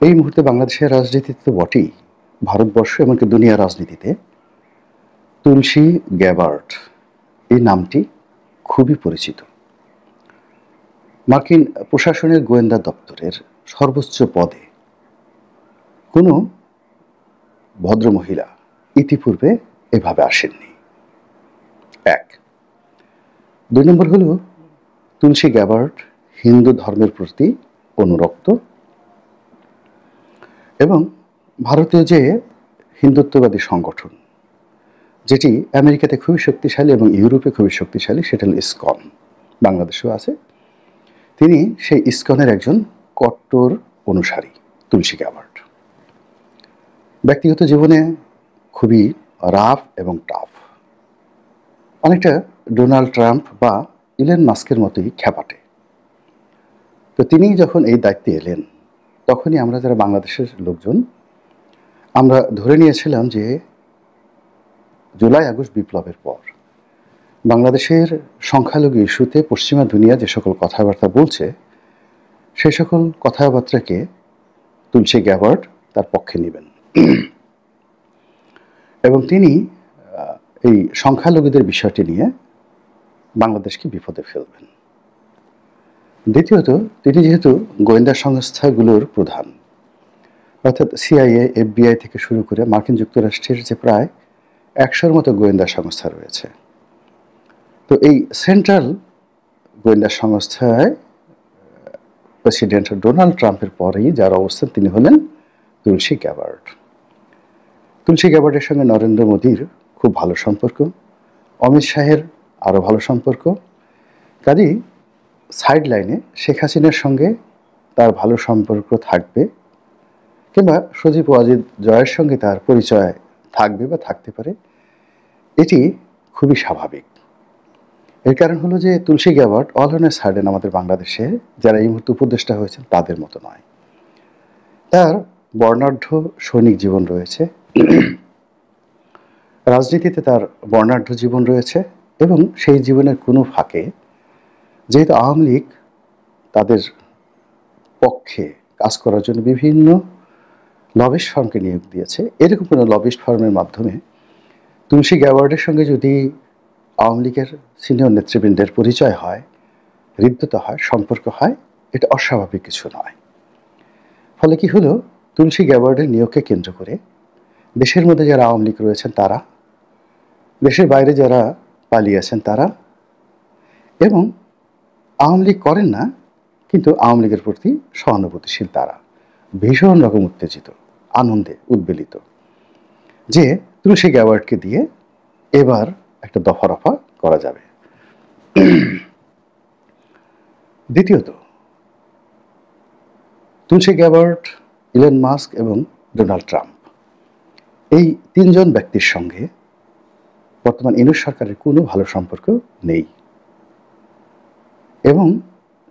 এই মুহূর্তে বাংলাদেশের রাজনীতিতে তো বটেই, ভারতবর্ষ এমনকি দুনিয়ার রাজনীতিতে তুলসী গ্যাবার্ড এই নামটি খুবই পরিচিত। মার্কিন প্রশাসনের গোয়েন্দা দপ্তরের সর্বোচ্চ পদে কোনো ভদ্রমহিলা ইতিপূর্বে এভাবে আসেননি। এক। ২ নম্বর হলো তুলসী গ্যাবার্ড হিন্দু ধর্মের প্রতি অনুরক্ত এবং ভারতীয় যে হিন্দুত্ববাদী সংগঠন যেটি আমেরিকাতে খুবই শক্তিশালী এবং ইউরোপে খুবই শক্তিশালী, সেটা হল ইসকন, বাংলাদেশেও আছে। তিনি সেই ইসকনের একজন কট্টর অনুসারী তুলসী গ্যাবার্ড। ব্যক্তিগত জীবনে খুবই রাফ এবং টাফ, অনেকটা ডোনাল্ড ট্রাম্প বা ইলন মাস্কের মতোই খ্যাপাটে। তো তিনি যখন এই দায়িত্বে এলেন তখনই আমরা যারা বাংলাদেশের লোকজন আমরা ধরে নিয়েছিলাম যে জুলাই আগস্ট বিপ্লবের পর বাংলাদেশের সংখ্যালঘু ইস্যুতে পশ্চিমা দুনিয়া যে সকল কথাবার্তা বলছে সেই সকল কথাবার্তাকে তুলসী গ্যাবার্ড তার পক্ষে নেবেন এবং তিনি এই সংখ্যালঘুদের বিষয়টি নিয়ে বাংলাদেশকে বিপদে ফেলবেন। দ্বিতীয়ত, তিনি যেহেতু গোয়েন্দা সংস্থাগুলোর প্রধান, অর্থাৎ সিআইএ, এফবিআই থেকে শুরু করে মার্কিন যুক্তরাষ্ট্রের যে প্রায় ১০০-র মতো গোয়েন্দা সংস্থা রয়েছে, তো এই সেন্ট্রাল গোয়েন্দা সংস্থায় প্রেসিডেন্ট ডোনাল্ড ট্রাম্পের পরেই যার অবস্থান তিনি হলেন তুলসী গ্যাবার্ড। তুলসী গ্যাবার্ডের সঙ্গে নরেন্দ্র মোদীর খুব ভালো সম্পর্ক, অমিত শাহের আরও ভালো সম্পর্ক। কাজেই সাইড লাইনে শেখ হাসিনার সঙ্গে তার ভালো সম্পর্ক থাকবে কিংবা সজীব ওয়াজিদ জয়ের সঙ্গে তার পরিচয় থাকবে বা থাকতে পারে, এটি খুবই স্বাভাবিক। এর কারণ হলো যে Tulsi Gabbard all on a sudden আমাদের বাংলাদেশে যারা এই মুহূর্তে উপদেষ্টা হয়েছেন তাদের মতো নয়। তার বর্ণাঢ্য সৈনিক জীবন রয়েছে, রাজনীতিতে তার বর্ণাঢ্য জীবন রয়েছে এবং সেই জীবনের কোনো ফাঁকে যেহেতু আওয়ামী লীগ তাদের পক্ষে কাজ করার জন্য বিভিন্ন লবিস্ট ফার্মকে নিয়োগ দিয়েছে, এরকম কোনো লবিস্ট ফার্মের মাধ্যমে তুলসী গ্যাবার্ডের সঙ্গে যদি আওয়ামী লীগের সিনিয়র নেতৃবৃন্দের পরিচয় হয়, হৃদ্যতা হয়, সম্পর্ক হয়, এটা অস্বাভাবিক কিছু নয়। ফলে কি হলো, তুলসী গ্যাবার্ডের নিয়োগকে কেন্দ্র করে দেশের মধ্যে যারা আওয়ামী লীগ রয়েছেন তারা, দেশের বাইরে যারা পালিয়ে আছেন তারা, এবং আওয়ামী লীগ করেন না কিন্তু আওয়ামী লীগের প্রতি সহানুভূতিশীল তারা ভীষণ রকম উত্তেজিত, আনন্দে উদ্বেলিত যে তুলসী গ্যাবার্ডকে দিয়ে এবার একটা দফা রফা করা যাবে। দ্বিতীয়ত, তুলসী গ্যাবার্ড, ইলন মাস্ক এবং ডোনাল্ড ট্রাম্প এই তিনজন ব্যক্তির সঙ্গে বর্তমান ইউনূস সরকারের কোনো ভালো সম্পর্ক নেই এবং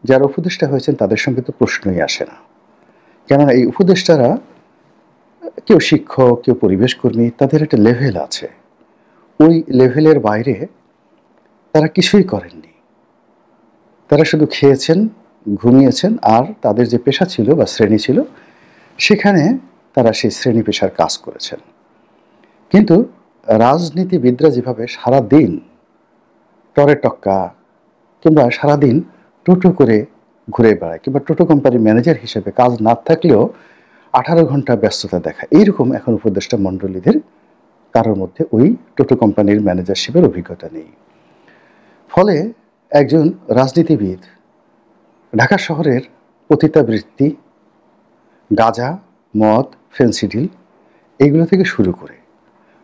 যারা উপদেষ্টা হয়েছেন তাদের সঙ্গে তো প্রশ্নই আসে না। কেননা এই উপদেষ্টারা কেউ শিক্ষক, কেউ পরিবেশ কর্মী, তাদের একটা লেভেল আছে, ওই লেভেলের বাইরে তারা কিছুই করেননি। তারা শুধু খেয়েছেন, ঘুমিয়েছেন, আর তাদের যে পেশা ছিল বা শ্রেণী ছিল সেখানে তারা সেই শ্রেণী পেশার কাজ করেছেন। কিন্তু রাজনীতিবিদরা যেভাবে সারাদিন টরে টক্কা কিংবা সারাদিন টোটো করে ঘুরে বেড়ায় কিংবা টোটো কোম্পানির ম্যানেজার হিসেবে কাজ না থাকলেও 18 ঘন্টা ব্যস্ততা দেখা, এইরকম এখন উপদেষ্টা মণ্ডলীদের কারোর মধ্যে ওই টোটো কোম্পানির ম্যানেজারশিপের অভিজ্ঞতা নেই। ফলে একজন রাজনীতিবিদ ঢাকা শহরের পতিতাবৃত্তি, গাঁজা, মদ, ফেন্সিডিল এইগুলো থেকে শুরু করে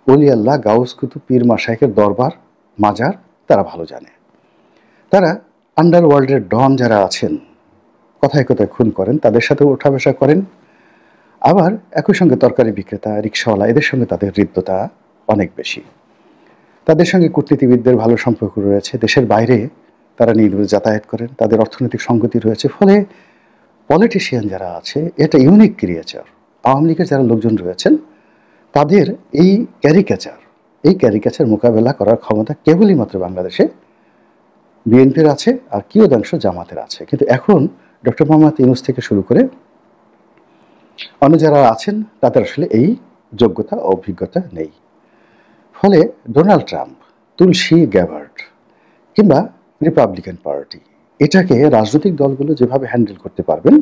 অলি আল্লাহ, গাউস কুতুব, পীর মাশায়েখের দরবার, মাজার তারা ভালো জানে। তারা আন্ডারওয়ার্ল্ডের ডন যারা আছেন, কথায় কথায় খুন করেন, তাদের সাথে ওঠা বসা করেন। আবার একই সঙ্গে তরকারি বিক্রেতা, রিক্সাওয়ালা, এদের সঙ্গে তাদের হৃদ্যতা অনেক বেশি। তাদের সঙ্গে কূটনীতিবিদদের ভালো সম্পর্ক রয়েছে, দেশের বাইরে তারা নির্বিঘ্নে যাতায়াত করেন, তাদের অর্থনৈতিক সংগতি রয়েছে। ফলে পলিটিশিয়ান যারা আছে এটা ইউনিক ক্রিয়েচার। আওয়ামী লীগের যারা লোকজন রয়েছেন তাদের এই ক্যারিকেচার মোকাবেলা করার ক্ষমতা কেবলই মাত্র বাংলাদেশে বিএনপির আছে আর কিয়দাংশ জামাতের আছে। কিন্তু এখন ডক্টর মোহাম্মদ ইউনূস থেকে শুরু করে অন্য যারা আছেন তাদের আসলে এই যোগ্যতা ও অভিজ্ঞতা নেই। ফলে ডোনাল্ড ট্রাম্প, তুলসী গ্যাবার্ড কিংবা রিপাবলিকান পার্টি এটাকে রাজনৈতিক দলগুলো যেভাবে হ্যান্ডেল করতে পারবেন,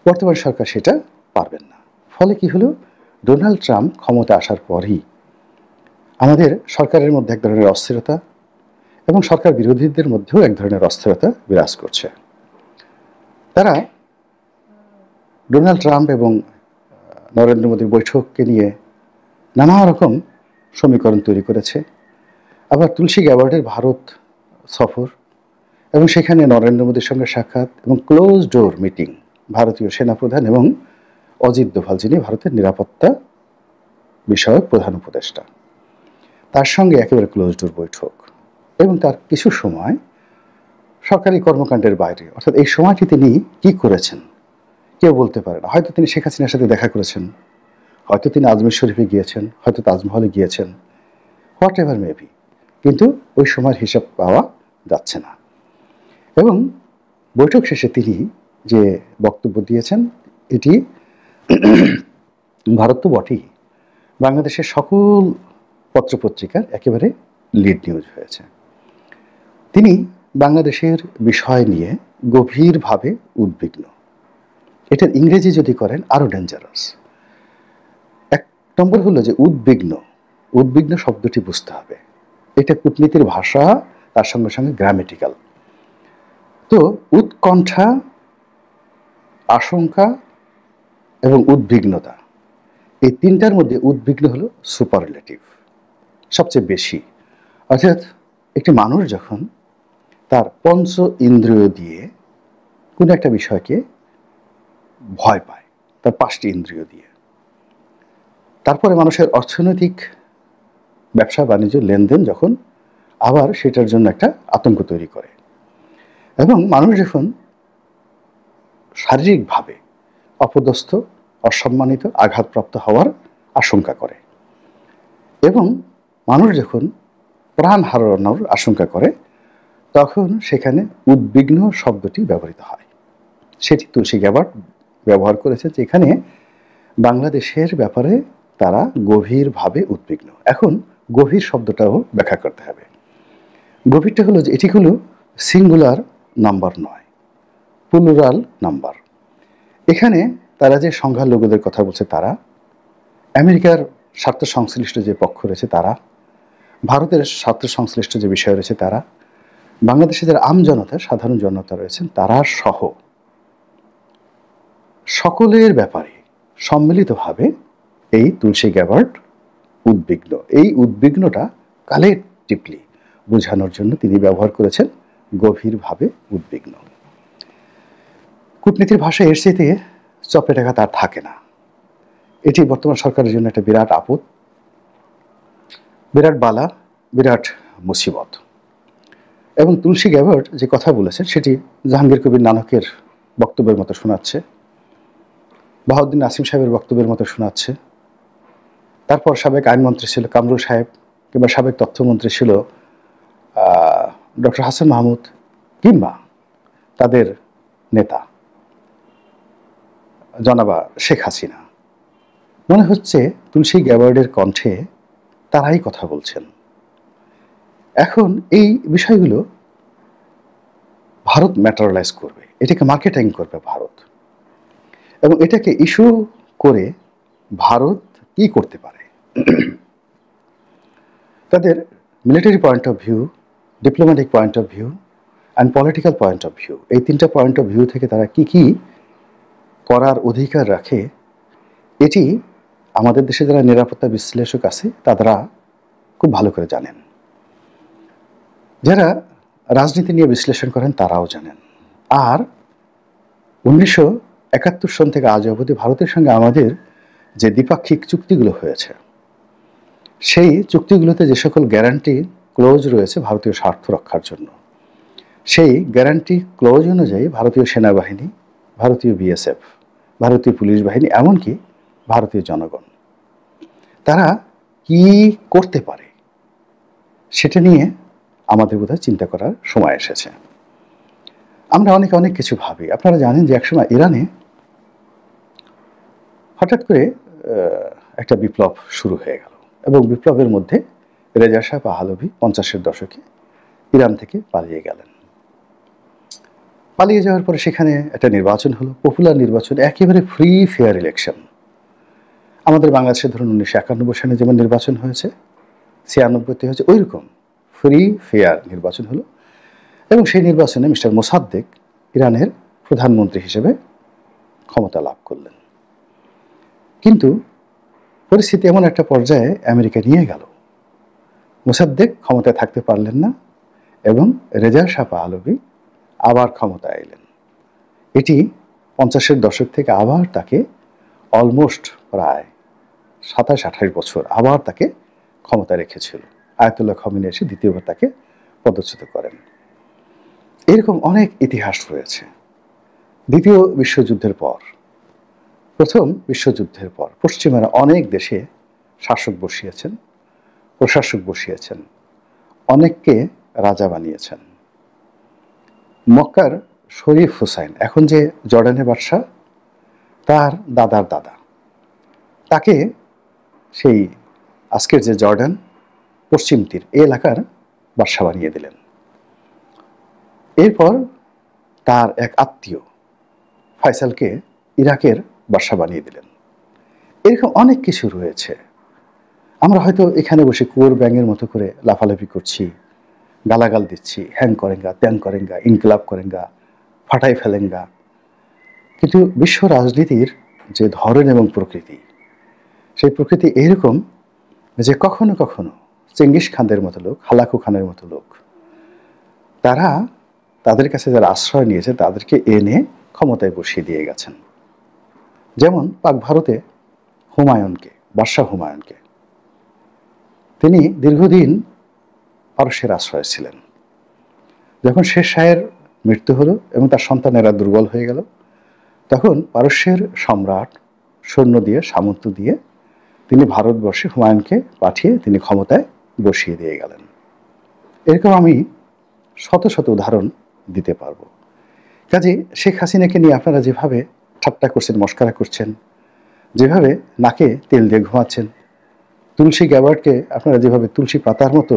বর্তমান সরকার সেটা পারবেন না। ফলে কি হলো, ডোনাল্ড ট্রাম্প ক্ষমতা আসার পরই আমাদের সরকারের মধ্যে এক ধরনের অস্থিরতা এবং সরকার বিরোধীদের মধ্যেও এক ধরনের অস্থিরতা বিরাজ করছে। তারা ডোনাল্ড ট্রাম্প এবং নরেন্দ্র মোদীর বৈঠককে নিয়ে নানা রকম সমীকরণ তৈরি করেছে। আবার তুলসী গ্যাবার্ডের ভারত সফর এবং সেখানে নরেন্দ্র মোদীর সঙ্গে সাক্ষাৎ এবং ক্লোজ ডোর মিটিং ভারতীয় সেনাপ্রধান এবং অজিত দোভাল, যিনি ভারতের নিরাপত্তা বিষয়ক প্রধান উপদেষ্টা, তার সঙ্গে একেবারে ক্লোজ ডোর বৈঠক এবং তার কিছু সময় সরকারি কর্মকাণ্ডের বাইরে, অর্থাৎ এই সময়টি তিনি কি করেছেন কেউ বলতে পারে না। হয়তো তিনি শেখ হাসিনার সাথে দেখা করেছেন, হয়তো তিনি আজমির শরীফে গিয়েছেন, হয়তো তাজমহলে গিয়েছেন, হোয়াট এভার মেবি, কিন্তু ওই সময়ের হিসাব পাওয়া যাচ্ছে না। এবং বৈঠক শেষে তিনি যে বক্তব্য দিয়েছেন এটি ভারত তো বটেই, বাংলাদেশের সকল পত্রপত্রিকার একেবারে লিড নিউজ হয়েছে। তিনি বাংলাদেশের বিষয় নিয়ে গভীরভাবে উদ্বিগ্ন। এটার ইংরেজি যদি করেন আরও ডেঞ্জারাস। এক নম্বর হলো যে উদ্বিগ্ন, উদ্বিগ্ন শব্দটি বুঝতে হবে, এটা কূটনীতির ভাষা, তার সঙ্গে সঙ্গে গ্রামেটিক্যাল। তো উৎকণ্ঠা, আশঙ্কা এবং উদ্বিগ্নতা, এই তিনটার মধ্যে উদ্বিগ্ন হলো সুপারলেটিভ, সবচেয়ে বেশি। অর্থাৎ একটি মানুষ যখন তার পঞ্চ ইন্দ্রিয় দিয়ে কোনো একটা বিষয়কে ভয় পায়, তার পাঁচটি ইন্দ্রিয় দিয়ে, তারপরে মানুষের অর্থনৈতিক ব্যবসা বাণিজ্য লেনদেন যখন আবার সেটার জন্য একটা আতঙ্ক তৈরি করে, এবং মানুষ যখন শারীরিকভাবে অপদস্থ, অসম্মানিত, আঘাতপ্রাপ্ত হওয়ার আশঙ্কা করে, এবং মানুষ যখন প্রাণ হারানোর আশঙ্কা করে, তখন সেখানে উদ্বিগ্ন শব্দটি ব্যবহৃত হয়। সেটি তুলসী গ্যাবার্ড ব্যবহার করেছে, যেখানে বাংলাদেশের ব্যাপারে তারা গভীরভাবে উদ্বিগ্ন। এখন গভীর শব্দটাও ব্যাখ্যা করতে হবে। গভীরটা হলো যে এটি হলো সিঙ্গুলার নাম্বার নয়, প্লুরাল নাম্বার। এখানে তারা যে সংখ্যার লোকদের কথা বলছে, তারা আমেরিকার স্বার্থ সংশ্লিষ্ট যে পক্ষ রয়েছে তারা, ভারতের স্বার্থ সংশ্লিষ্ট যে বিষয় রয়েছে তারা, বাংলাদেশের যারা আমজনতা, সাধারণ জনতা রয়েছেন তারা সহ সকলের ব্যাপারে সম্মিলিতভাবে এই তুলসী গ্যাবার্ড উদ্বিগ্ন। এই উদ্বিগ্নটা কালেকটিভলি বোঝানোর জন্য তিনি ব্যবহার করেছেন গভীরভাবে উদ্বিগ্ন। কূটনীতির ভাষায় এর চেয়ে চপেটাঘা তার থাকে না। এটি বর্তমান সরকারের জন্য একটা বিরাট আপদ, বিরাট বালা, বিরাট মুসিবত। এবং তুলসী গ্যাবার্ড যে কথা বলেছেন সেটি জাহাঙ্গীর কবির নানকের বক্তব্যের মতো শোনাচ্ছে, বাহাউদ্দিন নাসিম সাহেবের বক্তব্যের মতো শোনাচ্ছে। তারপর সাবেক আইনমন্ত্রী ছিল কামরুল সাহেব, কিংবা সাবেক তথ্যমন্ত্রী ছিল ডক্টর হাসান মাহমুদ, কিংবা তাদের নেতা জনাবা শেখ হাসিনা। মনে হচ্ছে তুলসী গ্যাবার্ডের কণ্ঠে তারাই কথা বলছেন। এখন এই বিষয়গুলো ভারত ম্যাটারালাইজ করবে, এটাকে মার্কেটিং করবে ভারত, এবং এটাকে ইস্যু করে ভারত কি করতে পারে, তাদের military point of view, diplomatic point of view and political point of view, এই তিনটা পয়েন্ট অফ ভিউ থেকে তারা কি কি করার অধিকার রাখে, এটি আমাদের দেশে যারা নিরাপত্তা বিশ্লেষক আছে তারা খুব ভালো করে জানেন, যারা রাজনীতি নিয়ে বিশ্লেষণ করেন তারাও জানেন। আর 1971 সন থেকে আজ অবধি ভারতের সঙ্গে আমাদের যে দ্বিপাক্ষিক চুক্তিগুলো হয়েছে, সেই চুক্তিগুলোতে যে সকল গ্যারান্টি ক্লোজ রয়েছে ভারতীয় স্বার্থ রক্ষার জন্য, সেই গ্যারান্টি ক্লোজ অনুযায়ী ভারতীয় সেনাবাহিনী, ভারতীয় বিএসএফ, ভারতীয় পুলিশ বাহিনী, এমনকি ভারতীয় জনগণ, তারা কি করতে পারে সেটা নিয়ে আমাদের বোধহয় চিন্তা করার সময় এসেছে। আমরা অনেক কিছু ভাবি। আপনারা জানেন যে একসময় ইরানে হঠাৎ করে একটা বিপ্লব শুরু হয়ে গেল এবং বিপ্লবের মধ্যে রেজা শাহ পাহলভি 50-এর দশকে ইরান থেকে পালিয়ে গেলেন। পালিয়ে যাওয়ার পরে সেখানে একটা নির্বাচন হলো, পপুলার নির্বাচন, একেবারে ফ্রি ফেয়ার ইলেকশন। আমাদের বাংলাদেশে ধরুন 1991 সালে যেমন নির্বাচন হয়েছে, 96-তে হয়েছে, ওই রকম ফ্রি ফেয়ার নির্বাচন হলো এবং সেই নির্বাচনে মিস্টার মোসাদ্দেক ইরানের প্রধানমন্ত্রী হিসেবে ক্ষমতা লাভ করলেন। কিন্তু পরিস্থিতি এমন একটা পর্যায়ে আমেরিকা নিয়ে গেল, মোসাদ্দেক ক্ষমতায় থাকতে পারলেন না এবং রেজা শাহ পাহলভি আবার ক্ষমতায় এলেন। এটি 50-এর দশক থেকে আবার তাকে অলমোস্ট প্রায় 27-28 বছর আবার তাকে ক্ষমতা রেখেছিল। আয়াতুল্লাহ খমেনি এসে দ্বিতীয়বার তাকে পদচ্যুত করেন। এরকম অনেক ইতিহাস রয়েছে। দ্বিতীয় বিশ্বযুদ্ধের পর, প্রথম বিশ্বযুদ্ধের পর পশ্চিমারা অনেক দেশে শাসক বসিয়েছেন, প্রশাসক বসিয়েছেন, অনেককে রাজা বানিয়েছেন। মক্কার শরীফ হুসাইন, এখন যে জর্ডানের বাদশা, তার দাদার দাদা, তাকে সেই আজকের যে জর্ডান পশ্চিম তীর এই এলাকার বাদশা বানিয়ে দিলেন। এরপর তার এক আত্মীয় ফয়সালকে ইরাকের বাদশা বানিয়ে দিলেন। এরকম অনেক কিছু রয়েছে। আমরা হয়তো এখানে বসে কুয়োর ব্যাঙের মতো করে লাফালাফি করছি, গালাগাল দিচ্ছি, হ্যাং করেঙ্গা, ত্যাং করেঙ্গা, ইনকিলাব করেঙ্গা, ফাটাই ফেলেঙ্গা। কিন্তু বিশ্ব রাজনীতির যে ধরন এবং প্রকৃতি, সেই প্রকৃতি এরকম যে কখনো কখনো চেঙ্গিস খানদের মতো লোক, হালাকু খানের মতো লোক, তারা তাদের কাছে যারা আশ্রয় নিয়েছে তাদেরকে এনে ক্ষমতায় বসিয়ে দিয়ে গেছেন। যেমন পাক ভারতে হুমায়ুনকে, বাদশাহ হুমায়ুনকে, তিনি দীর্ঘদিন পারস্যের আশ্রয় ছিলেন। যখন শের শাহের মৃত্যু হলো এবং তার সন্তানেরা দুর্বল হয়ে গেল, তখন পারস্যের সম্রাট সৈন্য দিয়ে, সামন্ত দিয়ে তিনি ভারতবর্ষে হুমায়ুনকে পাঠিয়ে তিনি ক্ষমতায় বসিয়ে দিয়ে গেলেন। এরকম আমি শত শত উদাহরণ দিতে পারবো। কাজে শেখ হাসিনাকে নিয়ে আপনারা যেভাবে ঠাট্টা করছেন, মস্করা করছেন, যেভাবে নাকে তেল দিয়ে ঘুমাচ্ছেন, তুলসী গ্যাবার্ডকে আপনারা যেভাবে তুলসী পাতার মতো